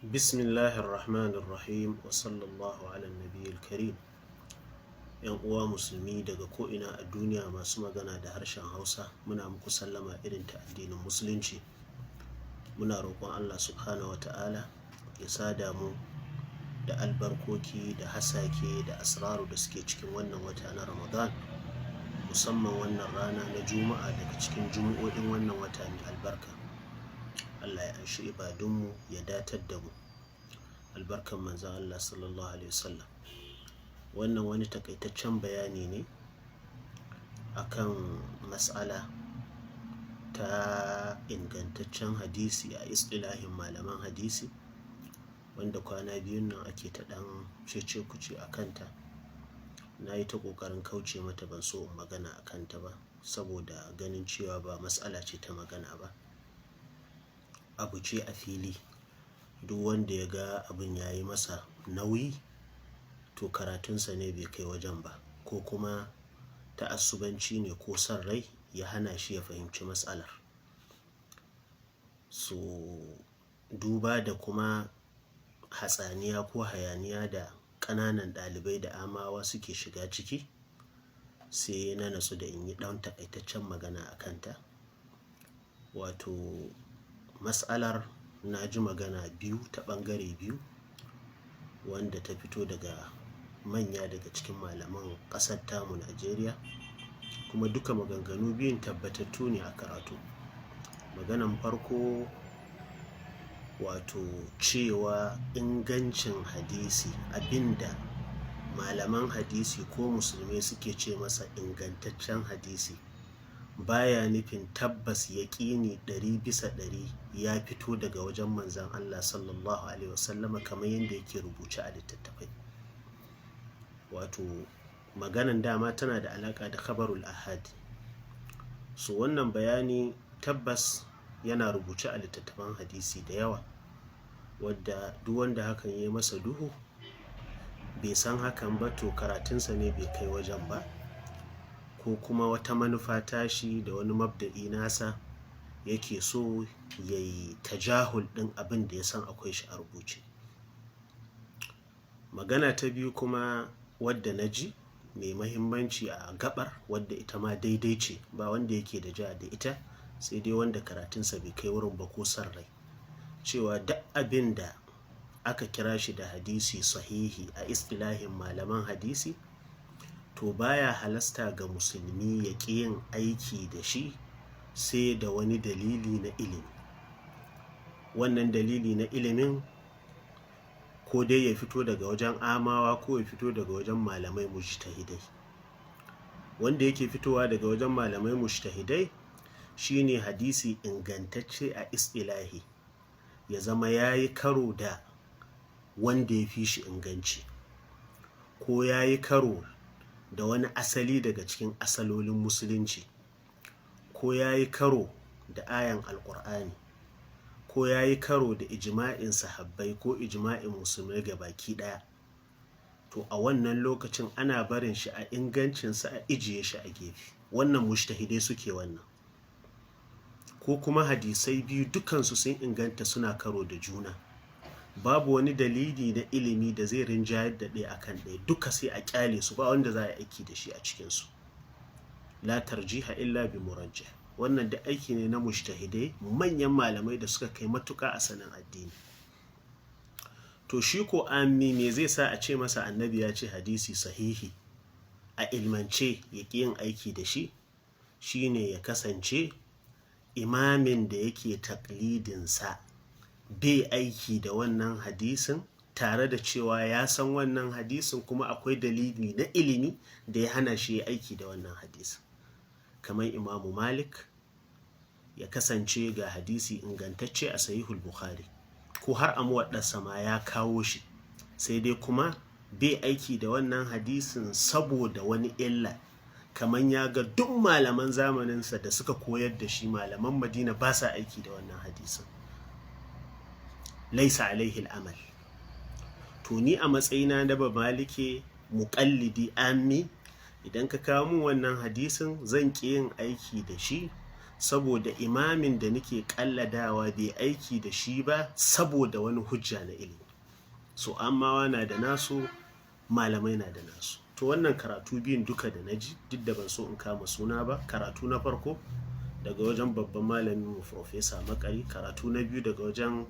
Bismillahirrahmanirrahim wa sallallahu ala nabiyil karim. Yan uwa musulmi daga ko'ina a duniya masu magana da harshen Hausa, muna muku sallama irin ta addinin musulunci. Muna roƙon Allah subhanahu wa ta'ala ya sada mu da albarkoki da hasake da asraru da suke cikin wannan wata na Ramadan, musamman wannan rana na Juma'a daga cikin jumu'o'in wannan wata mai albarka. Allah ya anshi ibadunmu ya datar da mu albarkan manzon Allah sallallahu alaihi wasallam. Wannan wani takaitaccen bayani ne akan mas'ala ta ingantaccen hadisi a istilahin malaman hadisi, wanda kwana biyun nan ake ta ɗan cece-kuce a kanta. Na yi ta ƙoƙarin kauce mata, ban so in magana a kanta ba saboda ganin cewa ba mas'ala ce ta magana ba, abu ce a fili. Duk wanda ya ga abin ya yi masa nauyi to karatunsa ne bai kai wajen ba, ko kuma ta'assubanci ne ko son rai ya hana shi ya fahimci mas'alar. So duba da kuma hatsaniya ko hayaniya da ƙananan ɗalibai da amawa suke shiga ciki, sai na natsu da in yi ɗan takaitaccen magana a kanta. Wato mas'alar na ji magana biyu ta ɓangare biyu, wanda ta fito daga manya daga cikin malaman ƙasar tamu Najeriya, kuma duka maganganu biyun tabbatattu ne a karatu. Maganan farko, wato cewa ingancin hadisi, abinda malaman hadisi ko musulmai suke ce masa ingantaccen hadisi, baya nufin tabbas yaƙini 100% ya fito daga wajen manzon Allah sallallahu alaihi wasallama kamar yadda yake rubuce a littattafai. Wato maganan dama tana da alaƙa da khabarul ahad. So wannan bayani tabbas yana rubuce a littattafan hadisi da yawa, wadda duk wanda hakan ya yi masa duhu bai san hakan ba, to karatunsa ne bai kai wajen ba, ko kuma wata manufa tashi da wani mabda'i nasa yake so ya yi tajahul ɗin abin da ya san akwai shi a rubuce. Magana ta biyu kuma wadda na ji mai mahimmanci a gabar, wadda ita ma daidai ce, ba wanda yake da ja da ita sai dai wanda karatunsa bai kai wurin ba ko son rai, cewa duk abin da aka kira shi da hadisi sahihi a istilahin malaman hadisi, to baya halasta ga musulmi ya ƙi yin aiki da shi sai da wani dalili na ilimi. Wannan dalili na ilimin ko dai ya fito daga wajen amawa ko ya fito daga wajen malamai mujtahidai. Wanda yake fitowa daga wajen malamai mujtahidai shine hadisi ingantacce a istilahi ya zama yayi karo da wanda ya fi shi inganci, ko yayi karo da wani asali daga cikin asalolin musulunci, ko yayi karo da ayan alkur'ani, ko yayi karo da ijma'in sahabbai ko ijma'in musulmai gabaki daya. To a wannan lokacin ana barin shi a ingancinsa, a ijiye shi a gefe. Wannan mujtahidai suke wannan. Ko kuma hadisai biyu dukansu sun inganta suna karo da juna, babu wani dalili na ilimi da zai rinjayar da ɗaya akan ɗaya, duka sai a kyale su, ba wanda za a aiki da shi a cikinsu. La tarjiha illa bi murajjih. Wannan da aiki ne na mujtahidai, manyan malamai da suka kai matuƙa a sanin addini. To shi ko ammi me zai sa a ce masa annabi ya ce hadisi sahihi a ilmance ya ƙi yin aiki da shi? Shine ya kasance imamin da yake taklidinsa bai aiki da wannan hadisin, tare da cewa ya san wannan hadisin kuma akwai dalili na ilimi da ya hana shi ya aiki da wannan hadisin. Kamar Imamu Malik ya kasance ga hadisi ingantacce a Sahihul Bukhari, ko har a muwaddarsa ma ya kawo shi, sai dai kuma bai aiki da wannan hadisin saboda wani illa. Kamar ya ga duk malaman zamaninsa da suka koyar da shi, malaman Madina, ba sa aiki da wannan hadisin. Laisa alaihi al'amal. To ni a matsayina na ba malike muƙallidi ammi, idan ka kawo min wannan hadisin zan ƙi yin aiki da shi saboda imamin da nake kalladawa bai aiki da shi ba saboda wani hujja na ilimi. So amawa na da nasu, malamai na da nasu. To wannan karatu biyun duka da naji, duk da ban so in kama suna ba. Karatu na farko daga wajen babban malamin mu Professor Makari, karatu na biyu daga wajen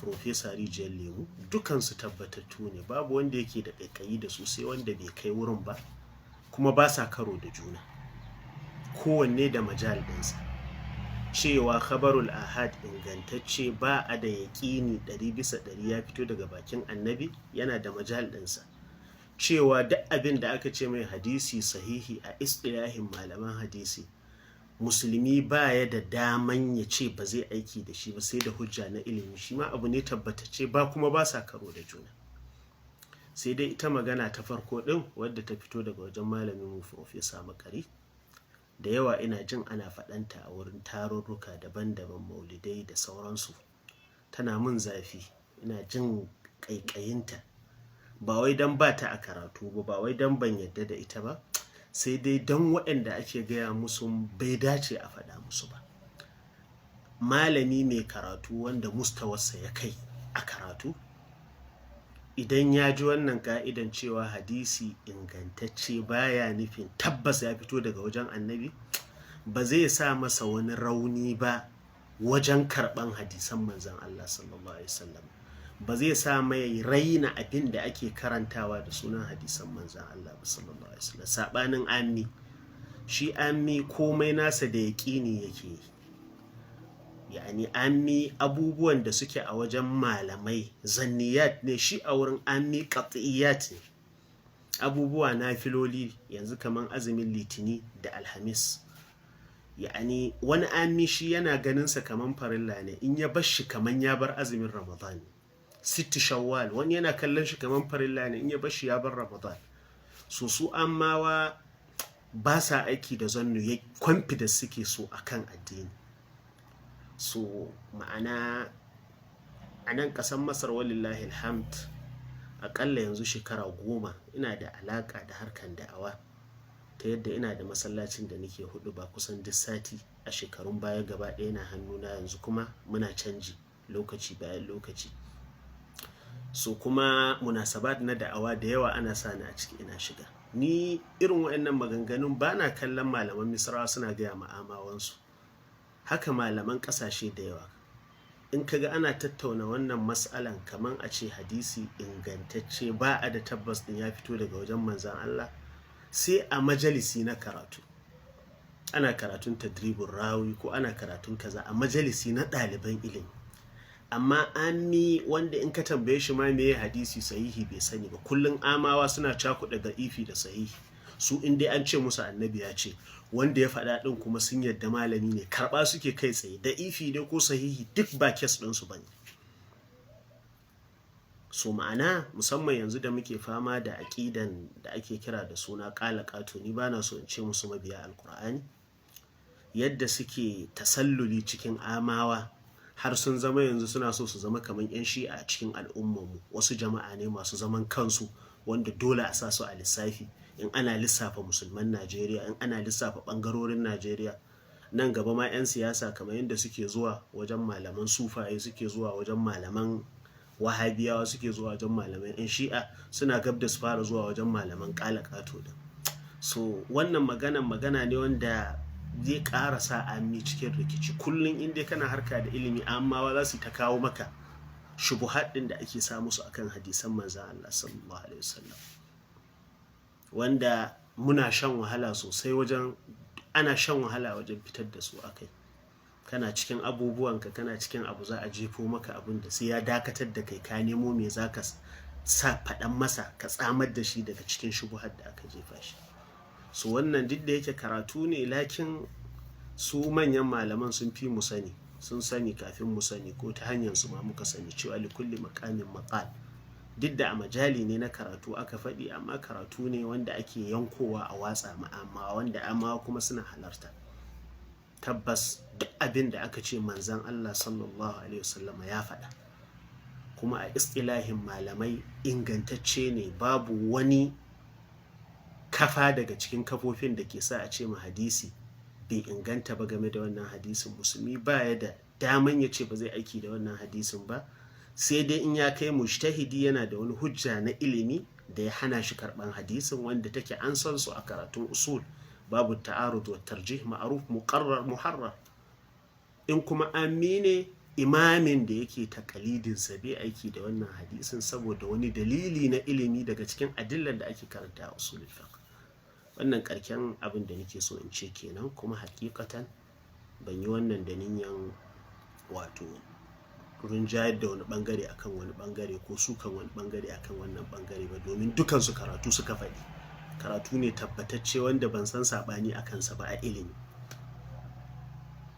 Professor Rijiyar Lemu, dukansu tabbatattu ne, babu wanda yake da ƙaiƙayi da su sai wanda bai kai wurin ba, kuma ba sa karo da juna, kowanne da majal ɗinsa. Cewa khabarul ahad ingantacce ba a da yaƙini 100% ya fito daga bakin annabi, yana da majal ɗinsa. Cewa duk abin da aka ce mai hadisi sahihi a istilahin malaman hadisi, musulmi ba ya da daman ya ce ba zai aiki da shi ba sai da hujja na ilimi, shi ma abu ne tabbatacce, ba kuma ba sa karo da juna. Sai dai ita magana ta farko ɗin wadda ta fito daga wajen malamin mu Professor Makari, da yawa ina jin ana faɗanta a wurin tarurruka daban-daban, maulidai da sauransu, tana mun zafi, ina jin ƙaiƙayinta, ba wai don ba ta a karatu ba wai don ban yadda da ita ba, sai dai don waɗanda ake gaya musu bai dace a faɗa musu ba. Malami mai karatu wanda mustawarsa ya kai a karatu, idan ya ji wannan ka'idan cewa hadisi ingantacce baya nufin tabbas ya fito daga wajen annabi, ba zai sa masa wani rauni ba wajen karɓan hadisan manzan Allah sallallahu alaihi wasallam, ba zai sa mai raina abin da ake karantawa da sunan hadisan manzan Allah sallallahu alaihi wasallam. Sabanin ammi, shi ammi komai nasa da yaƙini yake yi, yani ammi abubuwan da suke a wajen malamai zanniyat ne, shi a wurin ammi qat'iyat ne, abubuwa na filoli, yanzu kaman azumin litini da alhamis, yani wani ammi shi yana ganin sa kaman farilla ne, in ya bar shi kaman ya bar azumin ramadan. Sittu shawwal wani yana kallon shi kaman farilla ne, in ya bar shi ya bar ramadan. So su ammawa ba sa aiki da zannu, ya confidence suke so akan addini. So ma'ana a nan ƙasar Masar walillahi alhamd, aƙalla yanzu shekara 10 ina da alaƙa da harkan da'awa, ta yadda ina da masallacin da nake hudu ba kusan duk sati. A shekarun baya gaba ɗaya na hannuna, yanzu kuma muna canji lokaci bayan lokaci. So kuma munasabat na da'awa da yawa ana sani a ciki ina shiga. Ni irin waɗannan maganganun ba na kallon malaman Misrawa suna gaya ma'amawansu, haka malaman ƙasashe da yawa. In kaga ana tattauna wannan mas'alan kaman a ce hadisi ingantacce ba a da tabbas din ya fito daga wajen manzan Allah, sai a majalisi na karatu, ana karatun tadribin rawi ko ana karatun kaza a majalisi na ɗaliban ilimi. Amma ammi wanda in ka tambaye shi ma meye hadisi sahihi bai sani ba, kullum amawa suna cakuɗa da'ifi da sahihi. Su in dai an ce musu annabi ya ce, wanda ya faɗa ɗin kuma sun yadda malami ne, karɓa suke kai tsaye, da'ifi ne ko sahihi duk ba kes ɗinsu ba ne. So ma'ana musamman yanzu da muke fama da aƙidan da ake kira da suna ƙala ƙato, ni ba na so in ce musu mabiya alƙur'ani, yadda suke tasalluli cikin amawa har sun zama yanzu suna so su zama kamar 'yan shi'a a cikin al'ummarmu. Wasu jama'a ne masu zaman kansu wanda dole a sa su a lissafi in ana lissafa musulman Najeriya, in ana lissafa ɓangarorin Najeriya. Nan gaba ma 'yan siyasa kamar yadda suke zuwa wajen malaman sufaye, suke zuwa wajen malaman wahabiyawa, suke zuwa wajen malaman 'yan shi'a, suna gab da su fara zuwa wajen malaman ƙala ƙato da. So wannan magana ne wanda zai ƙara sa ammi cikin rikici. Kullum inda kana harka da ilimi, amma za su ta kawo maka shubuhat ɗin da ake sa musu akan hadisan manzan Allah sallallahu alaihi wasallam, wanda muna shan wahala sosai ana shan wahala wajen fitar da su akai. Kana cikin abubuwanka, kana cikin abu, za a jefo maka abin da sai ya dakatar da kai, ka nemo me za ka sa faɗan masa ka tsamar da shi daga cikin shubuhat da aka jefa shi. So wannan duk da yake karatu ne, lakin su manyan malaman sun fi mu sani, sun sani kafin mu sani, ko ta hanyar su ma muka sani cewa likulli maqamin maqal. Duk da a majali ne na karatu aka faɗi, amma karatu ne wanda ake yankowa a watsa ma'amma, wanda amma kuma suna halarta. Tabbas duk abin da aka ce manzan Allah sallallahu alaihi wasallam ya faɗa, kuma a istilahin malamai ingantacce ne, babu wani kafa daga cikin kafofin da ke sa a ce ma hadisi bai inganta ba game da wannan hadisin, musulmi baya da daman ya ce ba zai aiki da wannan hadisin ba, sai dai in ya kai mujtahidi yana da wani hujja na ilimi da ya hana shi karban hadisin, wanda take an san su a karatun usul, babu ta'arud wa tarjih, ma'ruf, muqarrar, muharrar. In kuma amine imamin da yake takalidinsa bai aiki da wannan hadisin saboda wani dalili na ilimi daga cikin adillar da ake karanta a usulul fiqh. Wannan karken abin da nake so in ce kenan, kuma hakikatan ban yi wannan da niyan wato rinjayar da wani bangare akan wani bangare ko sukan wani bangare akan wannan bangare ba, domin dukansu karatu suka faɗi, karatu ne tabbatacce wanda ban san sabani a kansa ba a ilimi.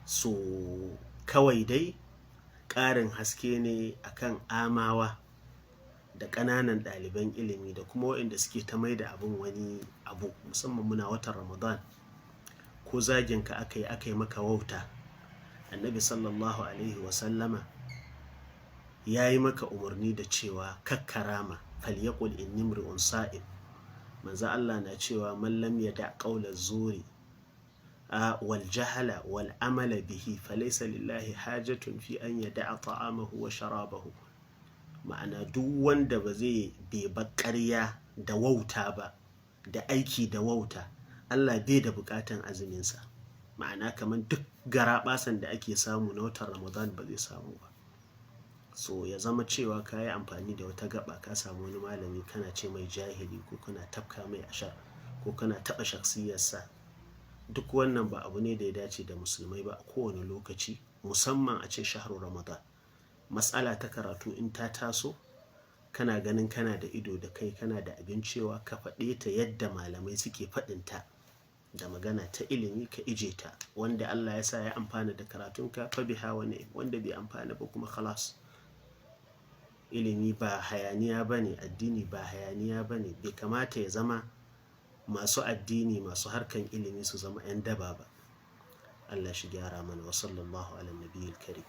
So kawai dai ƙarin haske ne akan amawa da ƙananan ɗaliban ilimi da kuma waɗanda suke ta mai da abin wani abu, musamman muna watan Ramadan, ko zaginka aka yi maka wauta, annabi sallallahu alaihi wasallama ya yi maka umarni da cewa kakkarama, falyaqul inni imri'un sa'im. Manzo Allah na cewa man lam yada qawla zuri wal jahala wal amala bihi falaysa lillahi hajatun fi an yada'a ta'amahu wa sharabahu. Ma'ana duk wanda ba zai beba ƙarya da wauta ba da aiki da wauta, Allah bai da bukatan azuminsa. Ma'ana kamar duk garaɓasan da ake samu na watan Ramadan ba zai samu ba. So ya zama cewa ka yi amfani da wata gaba ka samu wani malami kana ce mai jahili, ko kana tafka mai ashar, ko kana taɓa shaksiyarsa, duk wannan ba abu ne da ya dace da musulmai ba a kowane lokaci, musamman a ce shahru Ramadan. Matsala ta karatu in ta taso, kana ganin kana da ido da kai, kana da abin cewa, ka faɗe ta yadda malamai suke faɗinta da magana ta ilimi, ka ije ta. Wanda Allah ya sa ya amfana da karatunka fa biha wa ni'am, wanda bai amfana ba kuma khalas. Ilimi ba hayaniya bane, addini ba hayaniya bane, bai kamata ya zama masu addini, masu harkan ilimi su zama 'yan daba ba. Allah shi gyara mana. Wa sallallahu ala nabiyil karim.